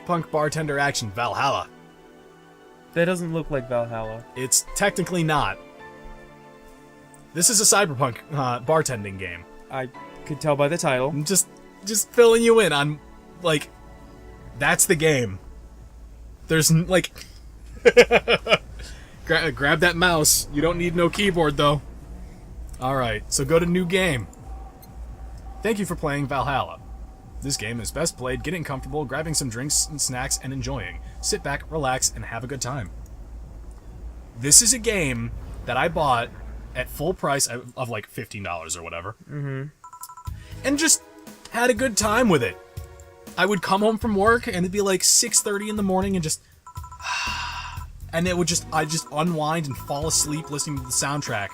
Cyberpunk bartender action Vallhalla. That doesn't look like Vallhalla. It's technically not. This is a Cyberpunk bartending game. I could tell by the title. I'm just filling you in on, like, that's the game. There's, like... grab that mouse. You don't need no keyboard, though. Alright, so go to New Game. Thank you for playing Vallhalla. This game is best played getting comfortable, grabbing some drinks and snacks, and enjoying. Sit back, relax, and have a good time. This is a game that I bought at full price of like $15 or whatever. Mm-hmm. And just had a good time with it. I would come home from work, and it'd be like 6:30 in the morning, and just... and it would just... I'd just unwind and fall asleep listening to the soundtrack.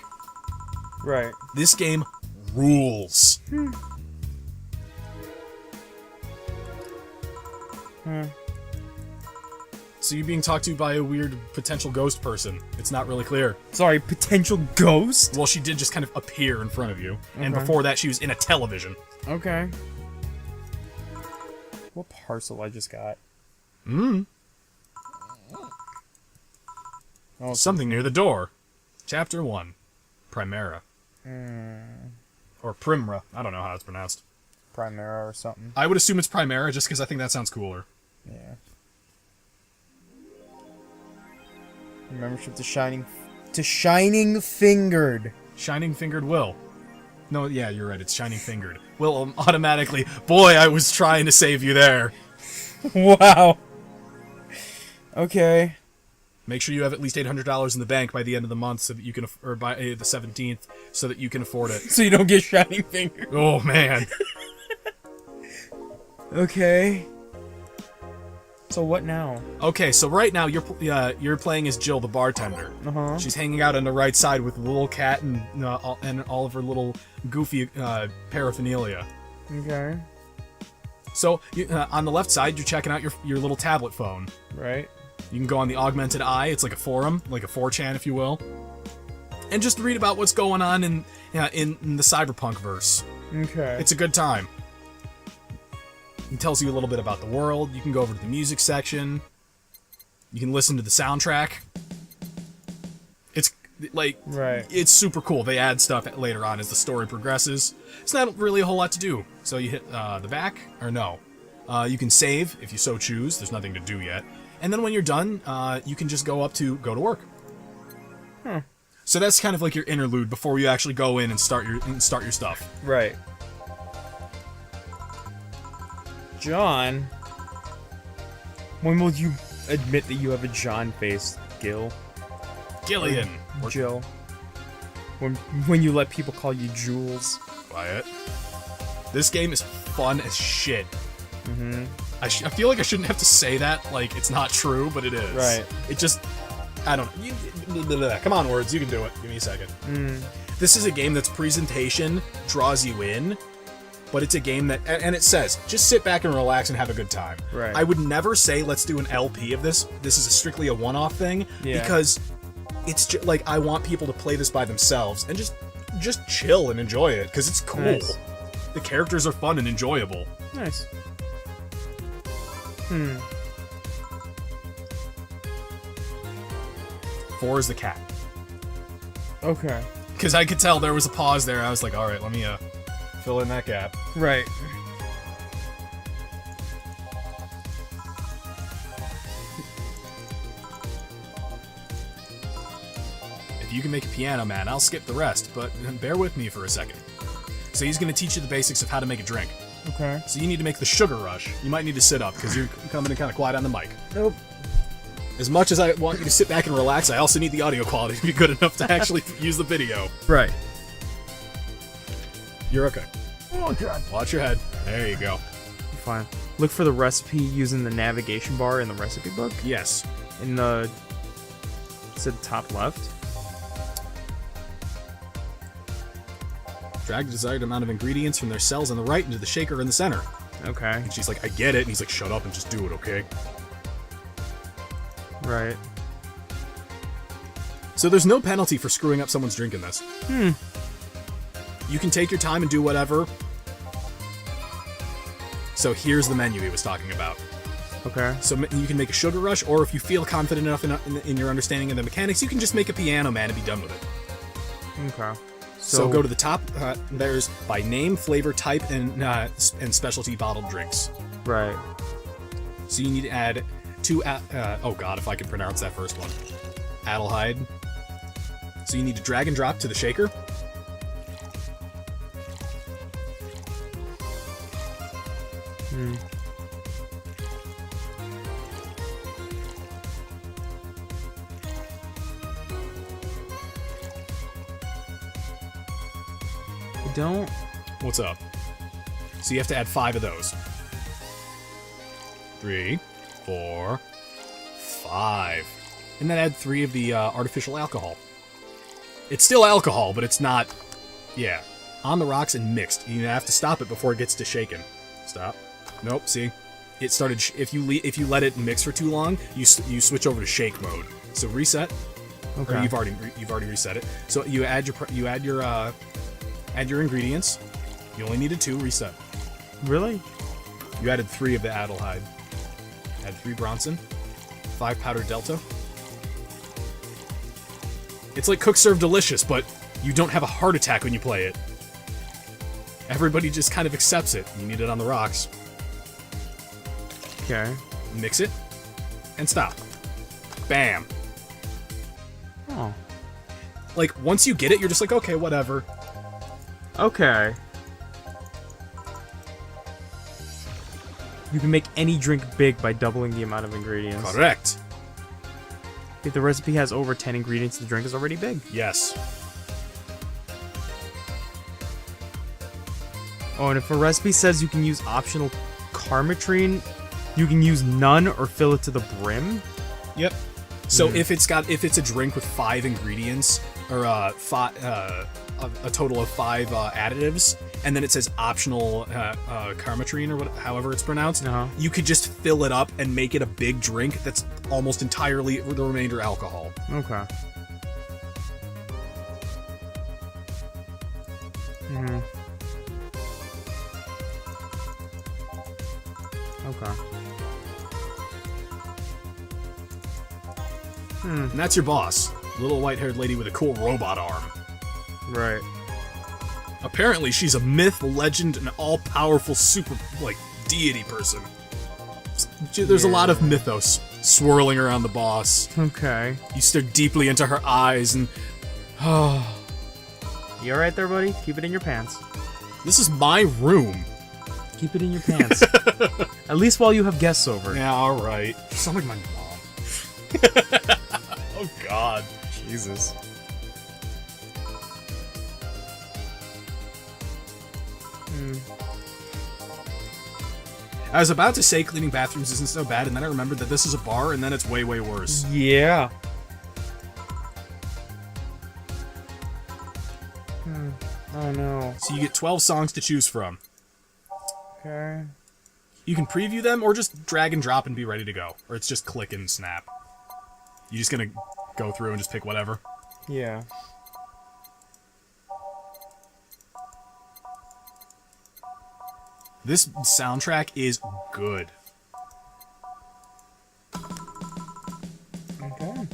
Right. This game rules. So you're being talked to by a weird potential ghost person. It's not really clear. Sorry, potential ghost? Well, she did just kind of appear in front of you. Okay. And before that, she was in a television. Okay. What parcel I just got? Oh, something near the door. Chapter 1. Primera. Or Primra. I don't know how it's pronounced. Primera or something. I would assume it's Primera just because I think that sounds cooler. Yeah. Membership to Shining Fingered. Shining Fingered Will. No, yeah, you're right. It's Shining Fingered. Will automatically... Boy, I was trying to save you there. Wow. Okay. Make sure you have at least $800 in the bank by the end of the month, so that you can, or by the 17th, so that you can afford it. So you don't get Shining Fingered. Oh man. Okay. So what now? Okay, so right now you're playing as Jill, the bartender. She's hanging out on the right side with the little cat and all of her little goofy paraphernalia. Okay. So on the left side, you're checking out your little tablet phone. Right. You can go on the Augmented Eye. It's like a forum, like a 4chan, if you will, and just read about what's going on in the Cyberpunk verse. Okay. It's a good time. It tells you a little bit about the world. You can go over to the music section. You can listen to the soundtrack. It's like... Right. It's super cool. They add stuff later on as the story progresses. It's not really a whole lot to do. So you hit the back, or no. You can save if you so choose. There's nothing to do yet. And then when you're done, you can just go to work. So that's kind of like your interlude before you actually go in and start your stuff. Right. John, when will you admit that you have a John face, Gil? Gillian. Or Jill. When you let people call you Jules. Quiet. This game is fun as shit. I feel like I shouldn't have to say that, like it's not true, but it is. Right. It just... I don't know. Come on, words. You can do it. Give me a second. This is a game that's presentation draws you in, but it's a game that... And it says, just sit back and relax and have a good time. Right. I would never say, let's do an LP of this. This is strictly a one-off thing, because it's just, like, I want people to play this by themselves and just chill and enjoy it, because it's cool. Nice. The characters are fun and enjoyable. Nice. 4 is the cat. Okay. Because I could tell there was a pause there. I was like, alright, let me fill in that gap. Right. If you can make a Piano Man, I'll skip the rest, but bear with me for a second. So he's going to teach you the basics of how to make a drink. Okay. So you need to make the sugar rush. You might need to sit up, because you're coming in kind of quiet on the mic. Nope. As much as I want you to sit back and relax, I also need the audio quality to be good enough to actually use the video. Right. You're okay. Oh, God. Watch your head. There you go. Fine. Look for the recipe using the navigation bar in the recipe book. Yes. In the... It's at the top left. Drag the desired amount of ingredients from their cells on the right into the shaker in the center. Okay. And she's like, I get it. And he's like, shut up and just do it, okay? Right. So there's no penalty for screwing up someone's drink in this. You can take your time and do whatever. So here's the menu he was talking about. Okay. So you can make a sugar rush, or if you feel confident enough in your understanding of the mechanics, you can just make a piano man and be done with it. Okay. So go to the top. There's by name, flavor, type, and specialty bottled drinks. Right. So you need to add 2. Oh god, if I could pronounce that first one. Adelhyde. So you need to drag and drop to the shaker. I don't. What's up? So you have to add 5 of those. 3, 4, 5. And then add 3 of the artificial alcohol. It's still alcohol, but it's not... Yeah. On the rocks and mixed. You have to stop it before it gets to shaken. Stop. Nope, see? It started... if you let it mix for too long, you switch over to shake mode. So reset. Okay. Or you've already reset it. So you add your ingredients. You only needed 2. Reset. Really? You added 3 of the Adelhyde. Add 3 Bronson. 5 powdered Delta. It's like Cook Serve Delicious, but you don't have a heart attack when you play it. Everybody just kind of accepts it. You need it on the rocks. Okay. Mix it. And stop. Bam. Oh. Like, once you get it, you're just like, okay, whatever. Okay. You can make any drink big by doubling the amount of ingredients. Correct. If the recipe has over 10 ingredients, the drink is already big. Yes. Oh, and if a recipe says you can use optional carmetrine, you can use none or fill it to the brim. Yep. So if it's a drink with 5 ingredients, or a total of 5 additives, and then it says optional carmetrine, or however it's pronounced, you could just fill it up and make it a big drink that's almost entirely the remainder alcohol. Okay. Okay. And that's your boss. Little white-haired lady with a cool robot arm. Right. Apparently, she's a myth, legend, and all-powerful super, deity person. There's a lot of mythos swirling around the boss. Okay. You stare deeply into her eyes, and... You alright there, buddy? Keep it in your pants. This is my room. Keep it in your pants. At least while you have guests over. Yeah, alright. You sound like my mom. Oh, God. Jesus. I was about to say cleaning bathrooms isn't so bad, and then I remembered that this is a bar, and then it's way, way worse. Yeah. Oh, no. So you get 12 songs to choose from. Okay. You can preview them, or just drag and drop and be ready to go. Or it's just click and snap. You just gonna go through and just pick whatever? Yeah. This soundtrack is good. Okay.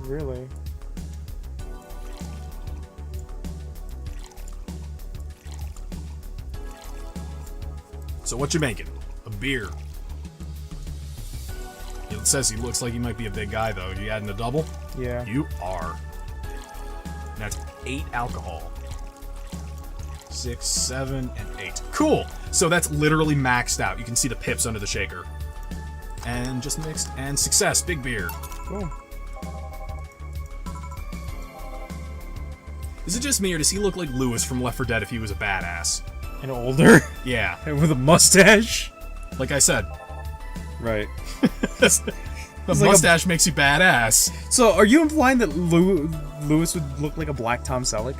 Really? So what you making? A beer. It says he looks like he might be a big guy, though. You adding a double? Yeah. You are. That's 8 alcohol. 6, 7, and 8. Cool! So that's literally maxed out. You can see the pips under the shaker. And just mixed. And success. Big beer. Cool. Is it just me, or does he look like Lewis from Left 4 Dead if he was a badass? And older? Yeah. And with a mustache? Like I said. Right. The like mustache makes you badass. So, are you implying that Lewis would look like a black Tom Selleck?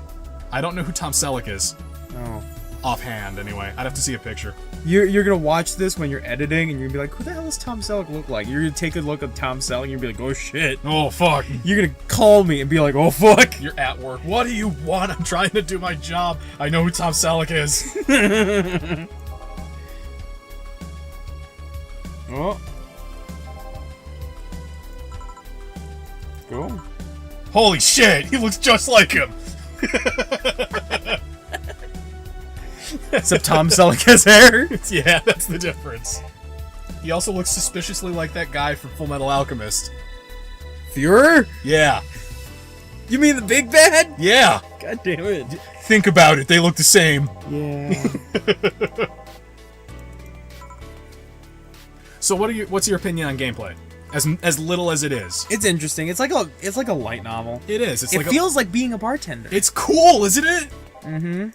I don't know who Tom Selleck is. Oh. offhand, anyway. I'd have to see a picture. You're gonna watch this when you're editing, and you're gonna be like, "Who the hell does Tom Selleck look like?" You're gonna take a look at Tom Selleck, and you're gonna be like, "Oh shit!" Oh fuck! You're gonna call me and be like, "Oh fuck!" You're at work. What do you want? I'm trying to do my job. I know who Tom Selleck is. Oh. Cool. Holy shit! He looks just like him. Except Tom Selleck has hair. Yeah, that's the difference. He also looks suspiciously like that guy from Full Metal Alchemist. Führer? Yeah. You mean the big bad? Yeah. God damn it. Think about it. They look the same. Yeah. So what's your opinion on gameplay? As little as it is. It's interesting. It's like a light novel. It is. It feels like being a bartender. It's cool, isn't it? Mm-hmm.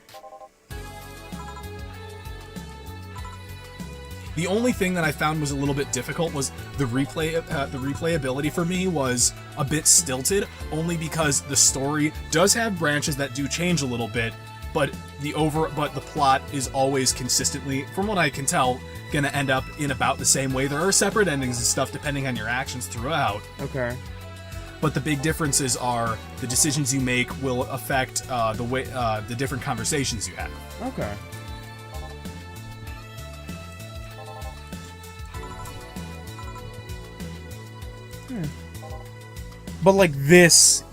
The only thing that I found was a little bit difficult was the replayability for me was a bit stilted, only because the story does have branches that do change a little bit, but the plot is always consistently, from what I can tell, gonna end up in about the same way. There are separate endings and stuff depending on your actions throughout. Okay. But the big differences are the decisions you make will affect the different conversations you have. Okay. But like this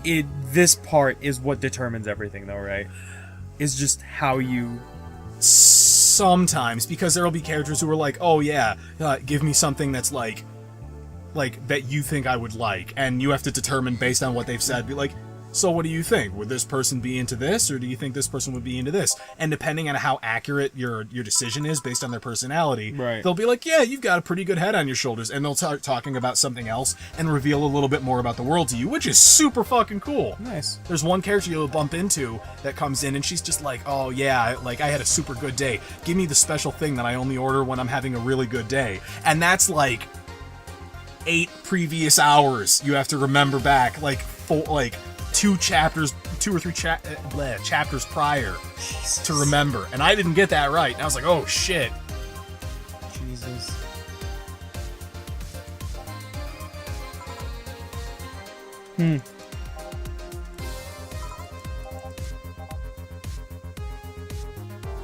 part is what determines everything, though, right? Is just how you. Sometimes, because there will be characters who are like, "Oh yeah, give me something that's like that you think I would like," and you have to determine based on what they've said. Be like, "So what do you think? Would this person be into this, or do you think this person would be into this?" And depending on how accurate your decision is based on their personality, right, they'll be like, "Yeah, you've got a pretty good head on your shoulders," and they'll start talking about something else and reveal a little bit more about the world to you, which is super fucking cool. Nice. There's one character you'll bump into that comes in and she's just like, "Oh yeah, like I had a super good day. Give me the special thing that I only order when I'm having a really good day," and that's like 8 previous hours you have to remember back, like 2 or 3 chapters prior. Jesus. To remember. And I didn't get that right. And I was like, oh shit. Jesus.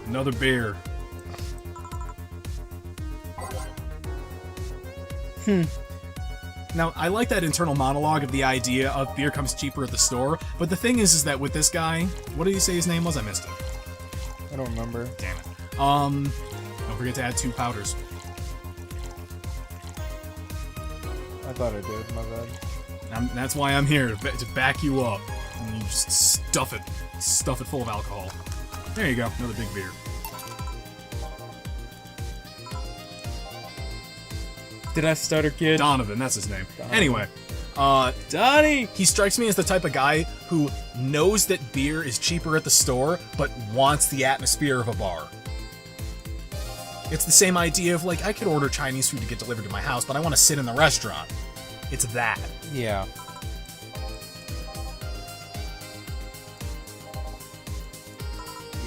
Another beer. Now, I like that internal monologue of the idea of beer comes cheaper at the store, but the thing is that with this guy, what did he say his name was? I missed it. I don't remember. Damn it. Don't forget to add 2 powders. I thought I did, my bad. That's why I'm here, to back you up. And you just stuff it full of alcohol. There you go, another big beer. Did I stutter, kid? Donovan, that's his name. Donovan. Anyway, Donnie! he strikes me as the type of guy who knows that beer is cheaper at the store, but wants the atmosphere of a bar. It's the same idea of, like, I could order Chinese food to get delivered to my house, but I want to sit in the restaurant. It's that. Yeah.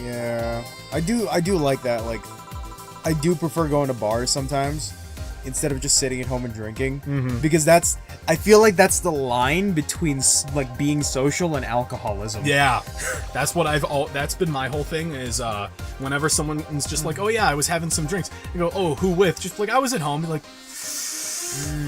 Yeah. I do like that. Like, I do prefer going to bars sometimes instead of just sitting at home and drinking, because I feel like that's the line between like being social and alcoholism. Yeah, that's been my whole thing is whenever someone's just like, oh yeah, I was having some drinks, you go, oh, who with? Just like, I was at home. Be like,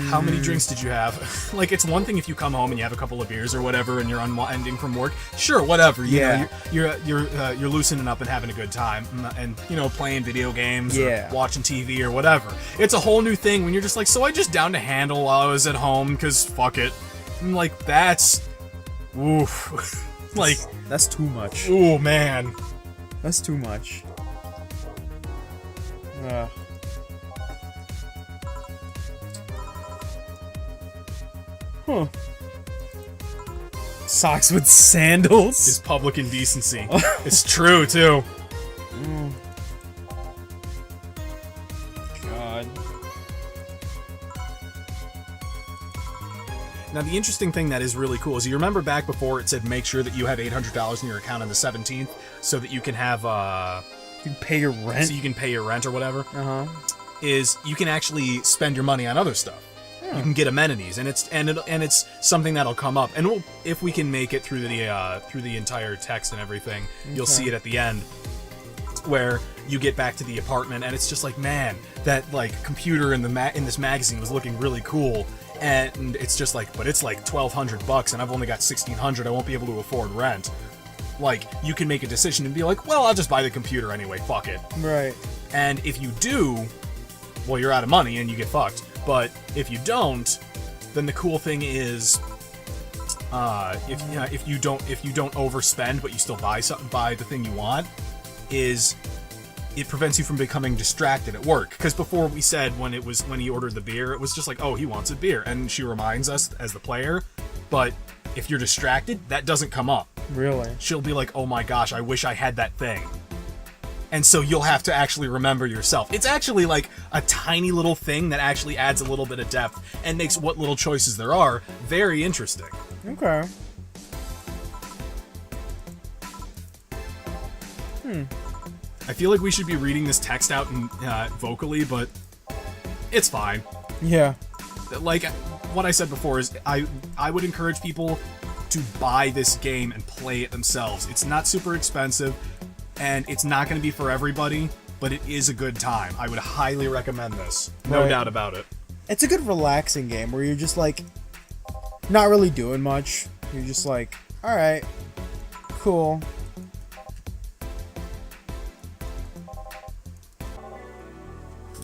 how many drinks did you have? Like, it's one thing if you come home and you have a couple of beers or whatever and you're unwinding from work, sure, whatever, you know, you're loosening up and having a good time and, you know, playing video games or watching TV or whatever. It's a whole new thing when you're just like, so I just downed a handle while I was at home because fuck it. I'm like, that's oof. Like, that's too much. Oh man, that's too much. Huh. Socks with sandals is public indecency. It's true too. God. Now the interesting thing that is really cool is you remember back before it said make sure that you have $800 in your account on the 17th so that you can have You pay your rent. so you can pay your rent or whatever, Uh huh. is you can actually spend your money on other stuff. You can get amenities, and it's something that'll come up. And if we can make it through the entire text and everything, you'll see it at the end, where you get back to the apartment, and it's just like, man, that like computer in this magazine was looking really cool, and it's just like, but it's like $1,200, and I've only got $1,600. I won't be able to afford rent. Like, you can make a decision and be like, well, I'll just buy the computer anyway. Fuck it. Right. And if you do, well, you're out of money and you get fucked. But if you don't, then the cool thing is, if you don't overspend but you still buy the thing you want, is it prevents you from becoming distracted at work. Because before we said when he ordered the beer, it was just like, oh, he wants a beer, and she reminds us as the player. But if you're distracted, that doesn't come up. Really? She'll be like, oh my gosh, I wish I had that thing. And so you'll have to actually remember yourself. It's actually like a tiny little thing that actually adds a little bit of depth and makes what little choices there are very interesting. Okay. I feel like we should be reading this text out vocally, but it's fine. Yeah. Like what I said before is I would encourage people to buy this game and play it themselves. It's not super expensive, and it's not going to be for everybody, but it is a good time. I would highly recommend this. No doubt about it. It's a good relaxing game where you're just like not really doing much. You're just like, all right, cool.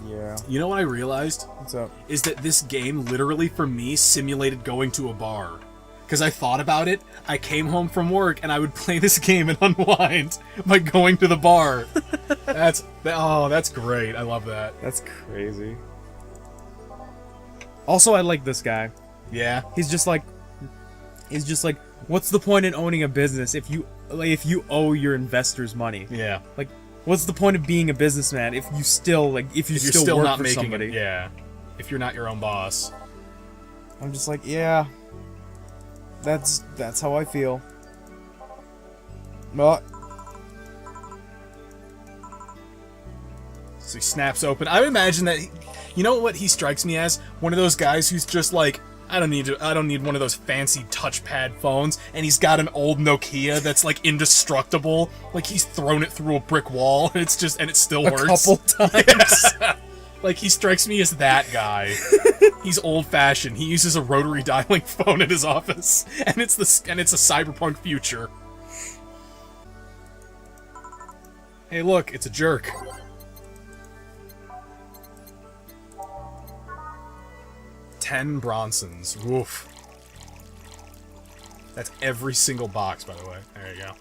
Yeah. You know what I realized? What's up? Is that this game literally for me simulated going to a bar. Because I thought about it, I came home from work and I would play this game and unwind by going to the bar. That's great. I love that. That's crazy. Also, I like this guy. Yeah. He's just like, what's the point in owning a business if you owe your investors money? Yeah. Like, what's the point of being a businessman if you still work not for making somebody? it? Yeah. If you're not your own boss. I'm just like, yeah. That's how I feel. Well, so he snaps open. I would imagine that you know what he strikes me as? One of those guys who's just like, I don't need one of those fancy touchpad phones, and he's got an old Nokia that's like indestructible. Like he's thrown it through a brick wall and it still works. A couple times. Yeah. Like he strikes me as that guy. He's old-fashioned. He uses a rotary dialing phone in his office, and it's a cyberpunk future. Hey, look, it's a jerk. $10 Bronsons. Woof. That's every single box, by the way. There you go.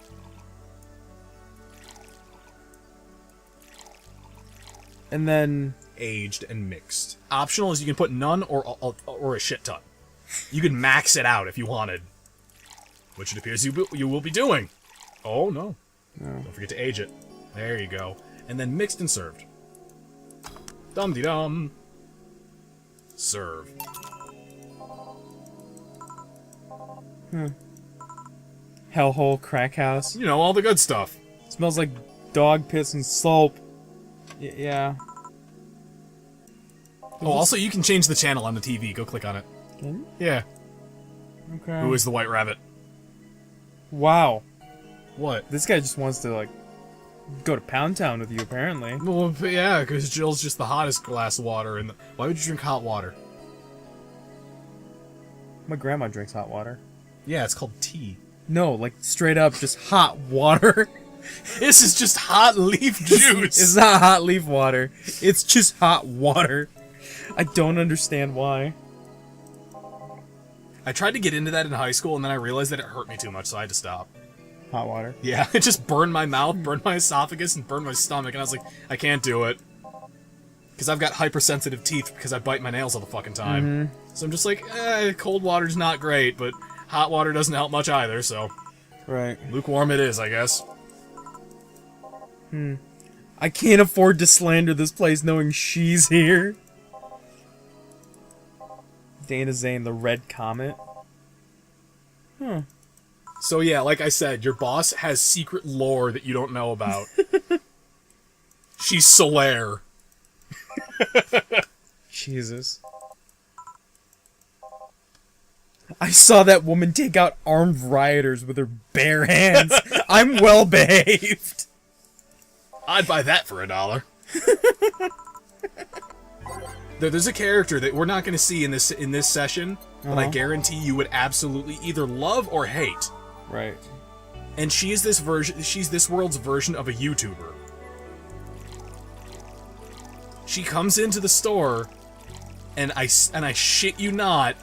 And then Aged and mixed. Optional is you can put none or a shit ton. You can max it out if you wanted, which it appears you will be doing. Oh no! Don't forget to age it. There you go. And then mixed and served. Dum de dum. Serve. hellhole crack house. You know, all the good stuff. Smells like dog piss and soap. Yeah. Oh, also you can change the channel on the TV. Go click on it. Can you? Yeah. Okay. Who is the White Rabbit? Wow. What? This guy just wants to, like, go to Pound Town with you, apparently. Well, yeah, because Jill's just the hottest glass of water. And why would you drink hot water? My grandma drinks hot water. Yeah, it's called tea. No, like, straight up, just hot water. This is just hot leaf juice. It's not hot leaf water. It's just hot water. I don't understand why. I tried to get into that in high school, and then I realized that it hurt me too much, so I had to stop. Hot water? Yeah, it just burned my mouth, burned my esophagus, and burned my stomach, and I was like, I can't do it. Because I've got hypersensitive teeth because I bite my nails all the fucking time. So I'm just like, cold water's not great, but hot water doesn't help much either, so... Right. Lukewarm it is, I guess. I can't afford to slander this place knowing she's here. Dana Zane, the Red Comet. So yeah, like I said, your boss has secret lore that you don't know about. She's Solaire. Jesus. I saw that woman take out armed rioters with her bare hands. I'm well behaved. I'd buy that for $1. There's a character that we're not going to see in this session, but I guarantee you would absolutely either love or hate. Right. And she's this world's version of a YouTuber. She comes into the store, and I shit you not,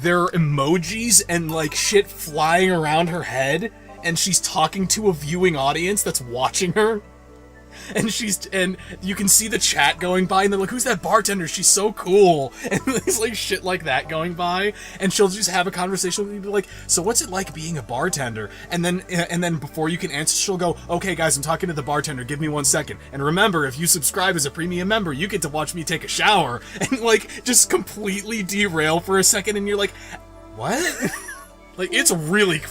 there are emojis and like shit flying around her head, and she's talking to a viewing audience that's watching her. And you can see the chat going by, and they're like, "Who's that bartender? She's so cool." And there's like shit like that going by, and she'll just have a conversation with me, like, "So what's it like being a bartender?" And then before you can answer, she'll go, "Okay, guys, I'm talking to the bartender. Give me 1 second. And remember, if you subscribe as a premium member, you get to watch me take a shower." And like just completely derail for a second, and you're like, "What?" Like it's really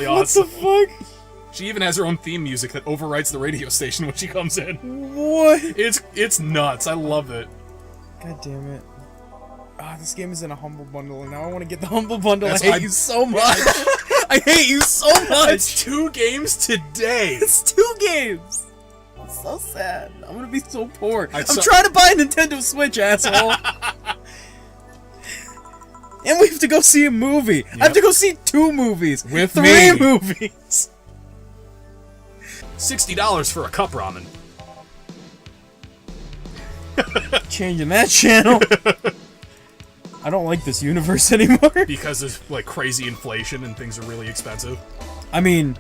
awesome. What the fuck? She even has her own theme music that overwrites the radio station when she comes in. What? It's nuts. I love it. God damn it. Ah, this game is in a Humble Bundle, and now I want to get the Humble Bundle. That's- I hate you so much. I hate you so much. It's 2 games today. It's 2 games. It's so sad. I'm gonna be so poor. I'm saw- trying to buy a Nintendo Switch, asshole. And we have to go see a movie. I have to go see 2 movies. With 3 me. movies. $60 for a cup ramen. Changing that channel. I don't like this universe anymore. Because of like crazy inflation and things are really expensive. I mean,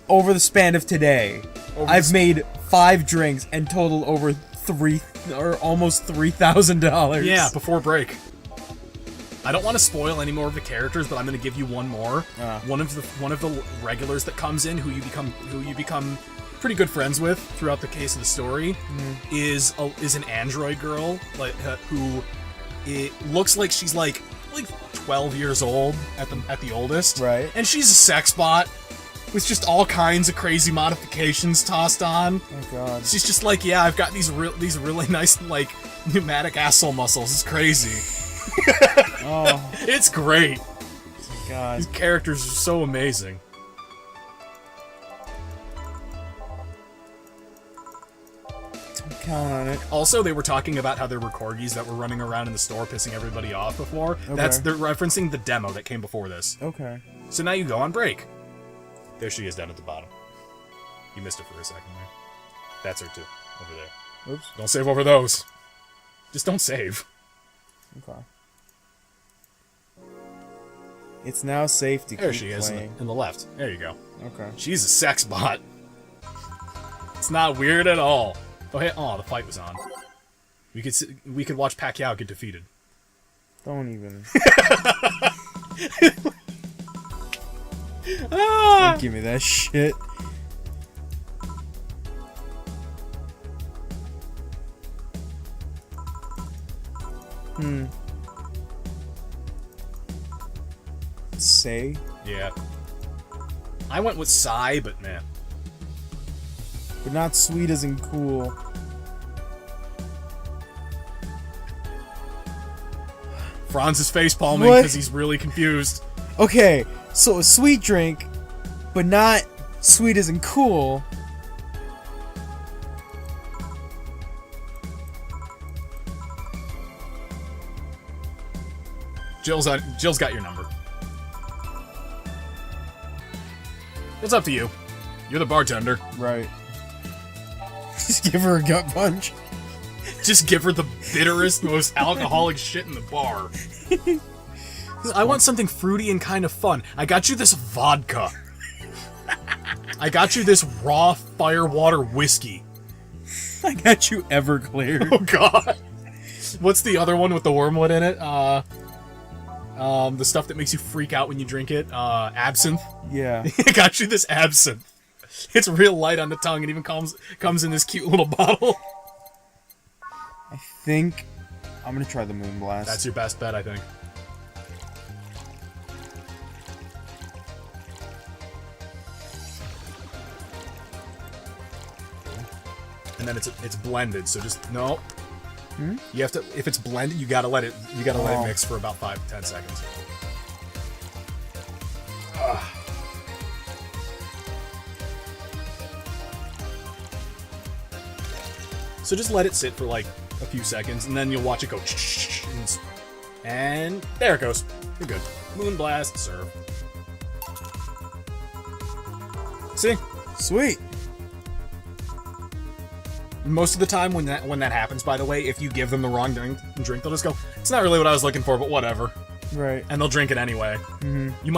over the span of today, I've made 5 drinks and total over almost $3,000. Yeah, before break. I don't want to spoil any more of the characters, but I'm going to give you one more. One of the regulars that comes in, who you become pretty good friends with throughout the case of the story, is an android girl who it looks like she's like 12 years old at the oldest. Right. And she's a sex bot with just all kinds of crazy modifications tossed on. Oh god. She's just like, yeah, I've got these really nice like pneumatic asshole muscles. It's crazy. Oh. It's great. God. These characters are so amazing. Don't count on it. Also, they were talking about how there were corgis that were running around in the store pissing everybody off before. Okay. They're referencing the demo that came before this. Okay. So now you go on break. There she is down at the bottom. You missed it for a second there. That's her too, over there. Oops. Don't save over those. Just don't save. Okay. It's now safe to There keep she is playing. in the left. There you go. Okay. She's a sex bot. It's not weird at all. Oh hey, the fight was on. We could watch Pacquiao get defeated. Don't even. Ah! Don't give me that shit. Say? Yeah. I went with Psy, but man. But not sweet isn't cool. Franz is facepalming What? because he's really confused. Okay, so a sweet drink, but not sweet isn't cool. Jill's got your number. It's up to you. You're the bartender. Right. Just give her a gut punch. Just give her the bitterest, most alcoholic shit in the bar. I want something fruity and kind of fun. I got you this vodka. I got you this raw firewater whiskey. I got you Everclear. Oh god. What's the other one with the wormwood in it? The stuff that makes you freak out when you drink it. Absinthe. Yeah. I got you this absinthe. It's real light on the tongue. It even comes in this cute little bottle. I think I'm gonna try the Moonblast. That's your best bet, I think. and then it's blended. So just no. You have to, if it's blended, you gotta let it mix for about 5 to 10 seconds. So just let it sit for like a few seconds, and then you'll watch it go, and there it goes. You're good. Moonblast, serve. See? Sweet. Most of the time when that happens, by the way, if you give them the wrong drink, they'll just go, "It's not really what I was looking for, but whatever." Right. And they'll drink it anyway. You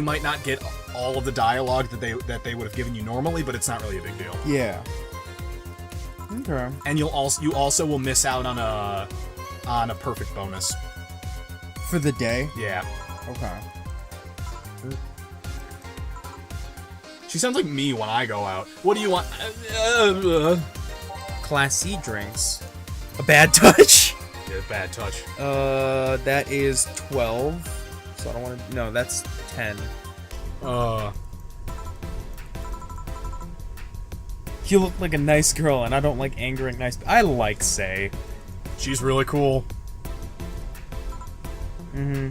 might not get all of the dialogue that they would have given you normally, but it's not really a big deal. Yeah. Okay. And you also will miss out on a perfect bonus for the day. Yeah. Okay. She sounds like me when I go out. What do you want? Class C drinks. A bad touch. Yeah, bad touch. That is 12. So I don't want to. No, that's 10. You look like a nice girl, and I don't like angering nice. I like Say. She's really cool. Mm-hmm.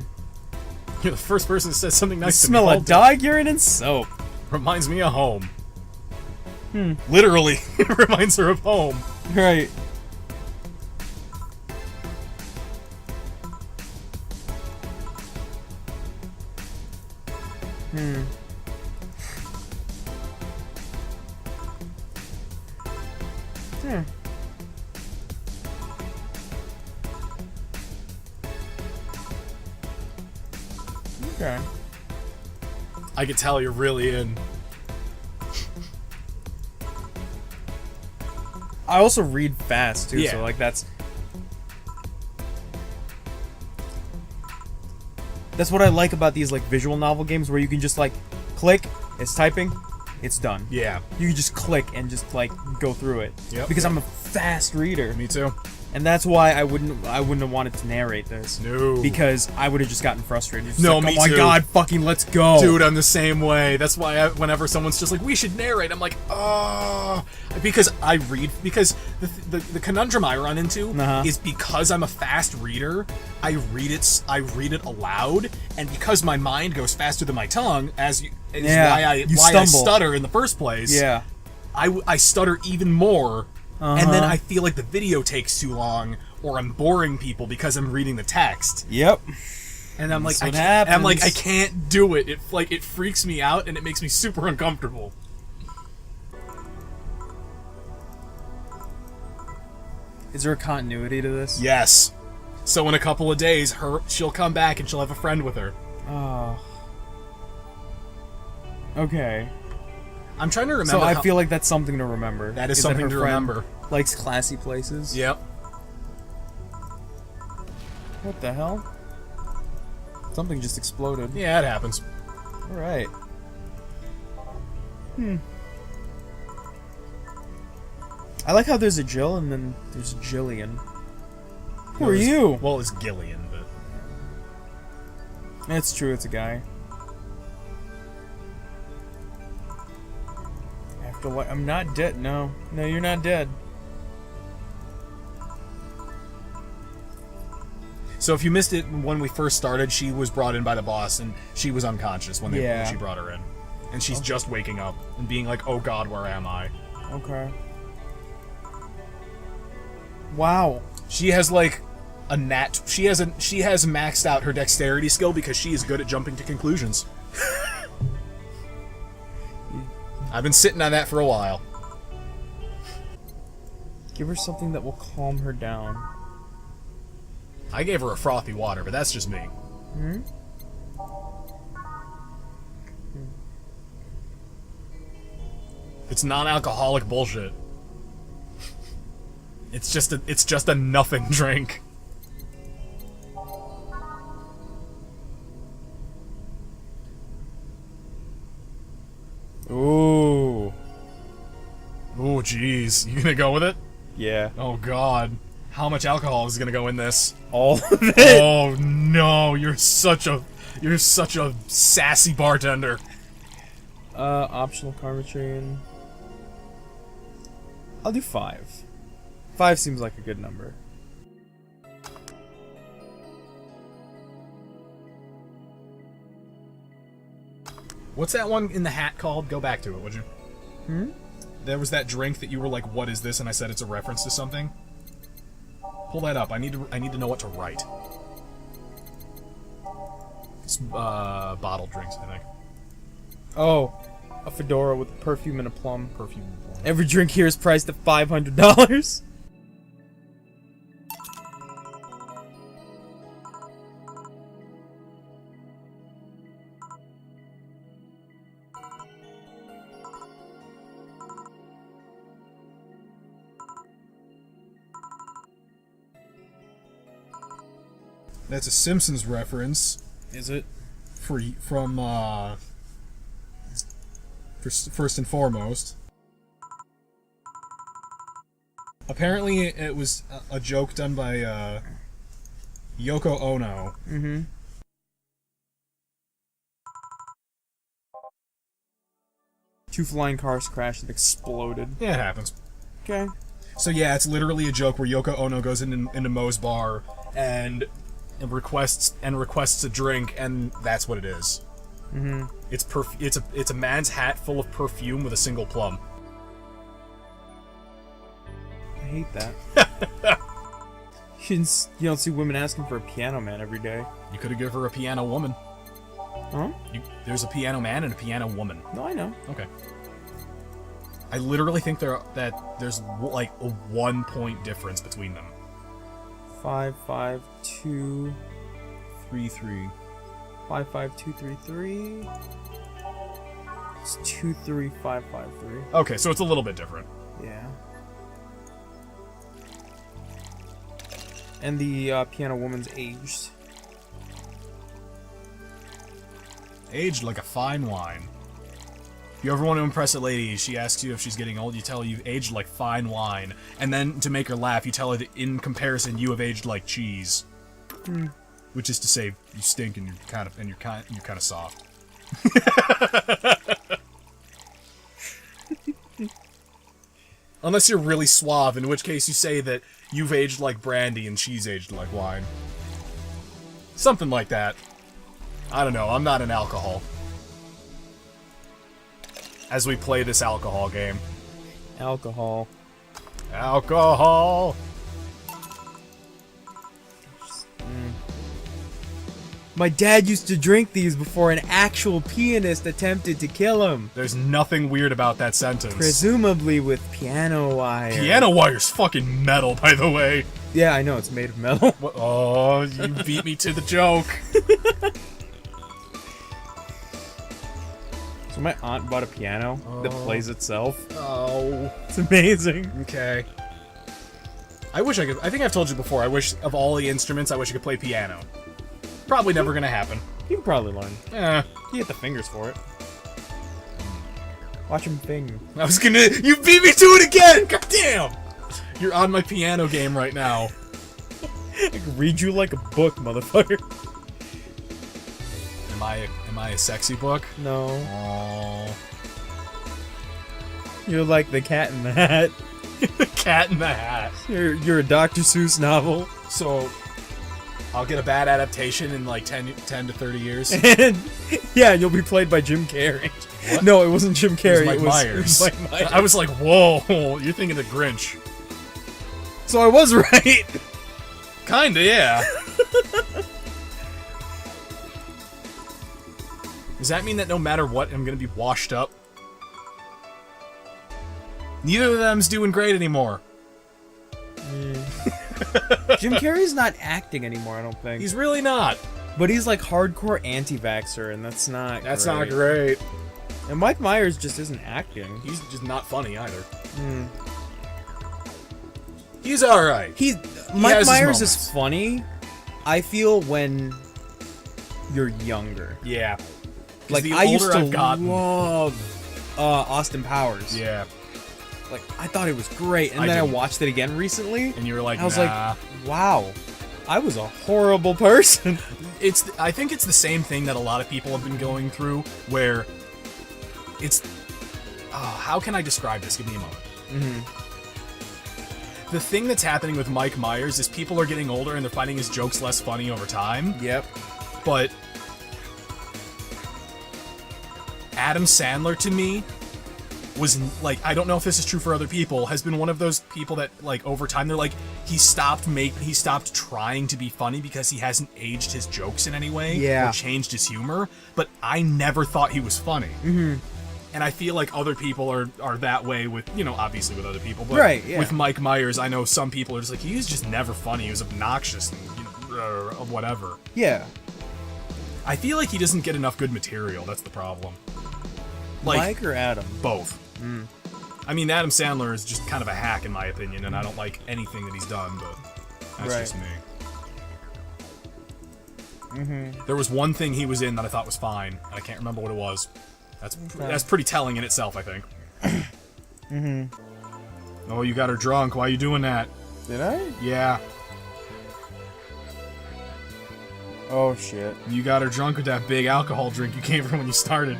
You're the first person that says something nice to me. Smell of dog urine and soap. Reminds me of home. Literally, it reminds her of home. Right. Okay. I could tell you're really in. I also read fast too, Yeah. so like that's what I like about these like visual novel games where you can just like click, it's typing, it's done. Yeah. You can just click and just like go through it. Yep. Because I'm a fast reader. Me too. And that's why I wouldn't have wanted to narrate this. No. Because I would have just gotten frustrated. Just No, like, me oh my too. god, fucking let's go. Dude, I'm the same way. That's why whenever someone's just like, we should narrate, I'm like, oh. Because I read, because the conundrum I run into is because I'm a fast reader, I read it aloud, and because my mind goes faster than my tongue, why I stutter in the first place. Yeah. I stutter even more. And then I feel like the video takes too long, or I'm boring people because I'm reading the text. Yep. And I'm like, I'm like, I can't do it. It freaks me out, and it makes me super uncomfortable. Is there a continuity to this? Yes. So in a couple of days, she'll come back and she'll have a friend with her. Oh. Okay. I'm trying to remember. So I feel like that's something to remember. That is something to remember. Likes classy places. Yep. What the hell? Something just exploded. Yeah, it happens. Alright. I like how there's a Jill and then there's a Jillian. Who are you? Well, it's Gillian, but... It's true, it's a guy. Afterlife. I'm not dead. No. No, you're not dead. So if you missed it when we first started, she was brought in by the boss, and she was unconscious when she brought her in. And she's just waking up and being like, oh god, where am I? Okay. Wow. She has like a she has maxed out her dexterity skill because she is good at jumping to conclusions. I've been sitting on that for a while. Give her something that will calm her down. I gave her a frothy water, but that's just me. It's non-alcoholic bullshit. It's just a nothing drink. Ooh. Ooh, jeez. You gonna go with it? Yeah. Oh god. How much alcohol is gonna go in this? All of it. Oh no, you're such a sassy bartender. Optional karma train. I'll do 5. 5 seems like a good number. What's that one in the hat called? Go back to it, would you? There was that drink that you were like, "What is this?" and I said it's a reference to something. Pull that up. I need to know what to write. It's bottled drinks, I think. Oh, a fedora with perfume and a plum. Perfume and plum. Every drink here is priced at $500. That's a Simpsons reference. Is it? From first and foremost. Apparently, it was a joke done by Yoko Ono. Mm-hmm. Two flying cars crashed and exploded. Yeah, it happens. Okay. So yeah, it's literally a joke where Yoko Ono goes into Moe's bar and requests a drink, and that's what it is. Mm-hmm. It's a man's hat full of perfume with a single plum. I hate that. You don't see women asking for a piano man every day. You could have given her a piano woman. Huh? There's a piano man and a piano woman. No, I know. Okay. I literally think there's like a 1 point difference between them. 5, 5, 2, 3, 3. 5, 5, 2, 3, 3. It's 2, 3, 5, 5, 3. Okay, so it's a little bit different. Yeah. And the piano woman's aged. Aged like a fine wine. If you ever want to impress a lady, she asks you if she's getting old, you tell her you've aged like fine wine. And then, to make her laugh, you tell her that in comparison, you have aged like cheese. Which is to say, you stink and you're kind of soft. Unless you're really suave, in which case you say that you've aged like brandy and she's aged like wine. Something like that. I don't know, I'm not an alcohol. As we play this alcohol game. Alcohol. Alcohol! My dad used to drink these before an actual pianist attempted to kill him. There's nothing weird about that sentence. Presumably with piano wire. Piano wire's fucking metal, by the way. Yeah, I know, it's made of metal. What? Oh, you beat me to the joke. So my aunt bought a piano that plays itself. Oh. It's amazing. Okay. I think I've told you before, I wish of all the instruments, I wish I could play piano. Probably never gonna happen. You can probably learn. Eh. You get the fingers for it. Watch him fing. You beat me to it again! God damn! You're on my piano game right now. I can read you like a book, motherfucker. Am I a sexy book? No. Oh. You're like the Cat in the Hat. The Cat in the Hat. You're a Dr. Seuss novel. So, I'll get a bad adaptation in like 10 to 30 years. And yeah, you'll be played by Jim Carrey. What? No, it wasn't Jim Carrey. It was Mike Myers. I was like, whoa, you're thinking of Grinch. So I was right. Kinda, yeah. Does that mean that no matter what, I'm gonna be washed up? Neither of them's doing great anymore. Jim Carrey's not acting anymore, I don't think. He's really not. But he's like hardcore anti-vaxxer, and that's not not great. And Mike Myers just isn't acting. He's just not funny either. He's alright. Mike Myers is funny, I feel, when you're younger. Yeah. Like, I used to love Austin Powers. Yeah. Like, I thought it was great, and then I watched it again recently. And you were like, I was like, wow, I was a horrible person. I think it's the same thing that a lot of people have been going through, where it's... how can I describe this? Give me a moment. the thing that's happening with Mike Myers is people are getting older and they're finding his jokes less funny over time. Yep. But Adam Sandler, to me, was, like, I don't know if this is true for other people, has been one of those people that, like, over time, they're like, he stopped trying to be funny because he hasn't aged his jokes in any way. Yeah. Or changed his humor. But I never thought he was funny. Mm-hmm. And I feel like other people are that way with, you know, obviously with other people, but right, yeah. with Mike Myers, I know some people are just like, he was just never funny. He was obnoxious and, you know, or whatever. Yeah. I feel like he doesn't get enough good material. That's the problem. Like, Mike or Adam? both. I mean, Adam Sandler is just kind of a hack, in my opinion, and I don't like anything that he's done, but that's just me. There was one thing he was in that I thought was fine, and I can't remember what it was. That's pretty telling in itself, I think. Oh, you got her drunk. Why are you doing that? Did I? Yeah. Oh, shit. You got her drunk with that big alcohol drink you came from when you started.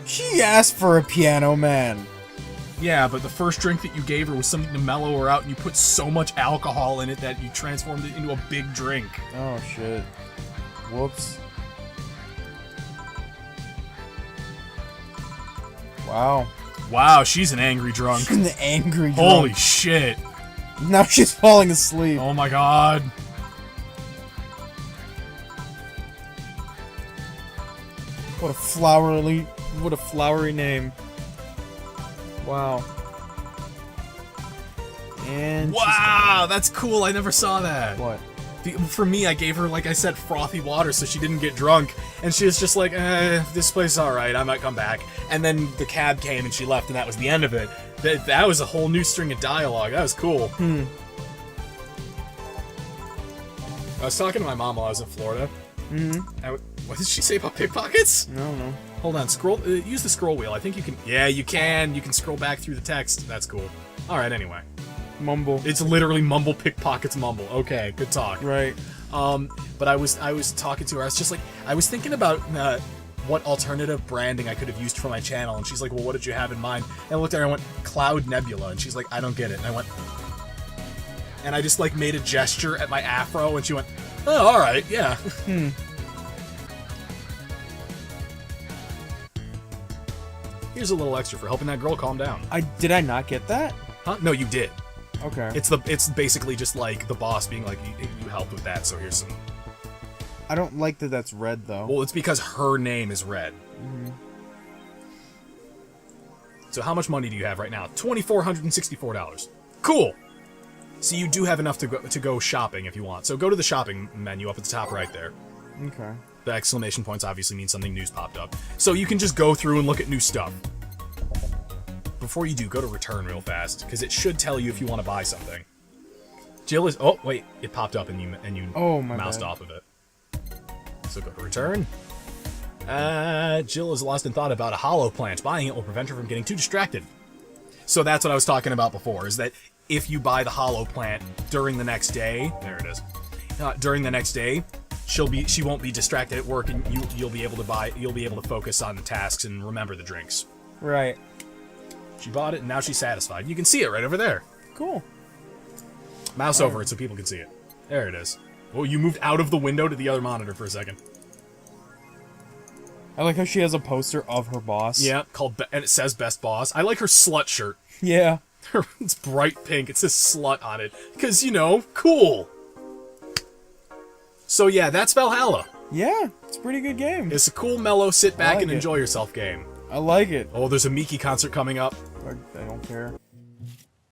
She asked for a Piano Man. Yeah, but the first drink that you gave her was something to mellow her out, and you put so much alcohol in it that you transformed it into a big drink. Oh, shit. Whoops. Wow. Wow, she's an angry drunk. An angry drunk. Holy shit. Now she's falling asleep. Oh my god. What a flowery name. Wow. And wow, that's cool. I never saw that. what? For me, I gave her, like I said, frothy water so she didn't get drunk. And she was just like, this place is alright, I might come back. And then the cab came and she left, and that was the end of it. That was a whole new string of dialogue. That was cool. I was talking to my mom while I was in Florida. What did she say about pickpockets? I don't know. Hold on, scroll. Use the scroll wheel. I think you can. Yeah, you can. You can scroll back through the text. That's cool. All right. Anyway, Mumble. it's literally mumble pickpockets mumble. Okay, good talk. Right. But I was talking to her. I was just like, I was thinking about what alternative branding I could have used for my channel, and she's like, well, what did you have in mind? And I looked at her and I went, Cloud Nebula, and she's like, I don't get it. And I went, and I just like made a gesture at my afro, and she went, oh, all right, yeah. Here's a little extra for helping that girl calm down. Did I not get that? Huh? No, you did. Okay. It's basically just like the boss being like, you helped with that, so here's some. I don't like that that's red, though. Well, it's because her name is red. So how much money do you have right now? $2,464. Cool. So you do have enough to go shopping if you want. So go to the shopping menu up at the top right there. Okay. The exclamation points obviously mean something new's popped up. So you can just go through and look at new stuff. Before you do, go to return real fast, because it should tell you if you want to buy something. Jill is... Oh, wait. It popped up and you moused off of it. So go to return. Jill is lost in thought about a hollow plant. Buying it will prevent her from getting too distracted. So that's what I was talking about before, is that if you buy the hollow plant during the next day... There it is. During the next day... She won't be distracted at work, and you'll be able to focus on the tasks and remember the drinks. Right. She bought it, and now she's satisfied. You can see it right over there. Cool. Mouse over it so people can see it. There it is. Oh, you moved out of the window to the other monitor for a second. I like how she has a poster of her boss. Yeah, and it says Best Boss. I like her slut shirt. Yeah. It's bright pink. It says slut on it. Because, you know, cool. So yeah, that's Vallhalla. Yeah, it's a pretty good game. It's a cool, mellow, sit back and enjoy yourself game. I like it. Oh, there's a Miki concert coming up. I don't care.